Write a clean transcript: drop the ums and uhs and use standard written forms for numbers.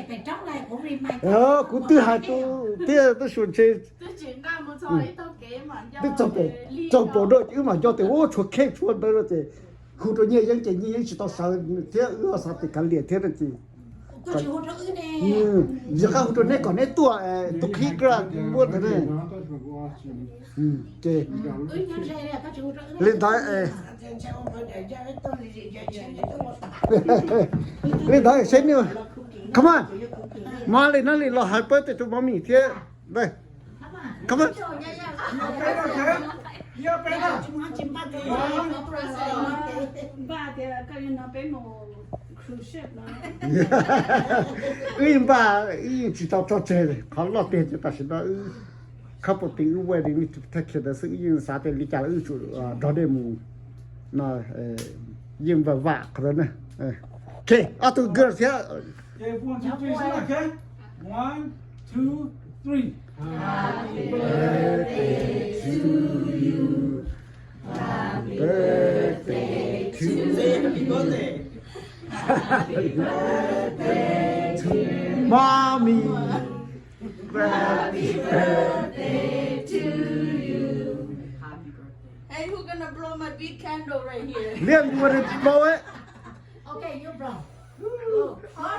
phải trong này cũng đi mai cũng tư hai tôi xuống chơi tôi chuyển ra một số ít tao kế mà tôi trong bộ đội chứ mà cho tôi ô chuột khép chuột đó rồi khu tôi nhớ những cái như chỉ tao sợ thế ưa sao thì cắn liền thế là gì có chịu hỗ trợ nè giờ các tôi này còn này tua tôi khí ra mua thế này chơi lên tới lên tới xem như come on mà lên nó lên lo hai bữa thì tôi bảo mình thế đây come on ba thì cái nó bên một cruise ship nó bà chỉ tao cho chơi khó lo tiền cho ta sẽ đó couple things where they need to take care of sự yên xã thì lý giải chủ đó để mù nó yên và vạ rồi nè okay two girls here Okay, 1, 2, 3, say okay. 1, 2, 3. Happy birthday to you. Happy birthday to you. Happy birthday to mommy. Happy birthday to you. happy birthday. Hey, who's gonna blow my big candle right here? Liam, you want to blow it? okay you bro All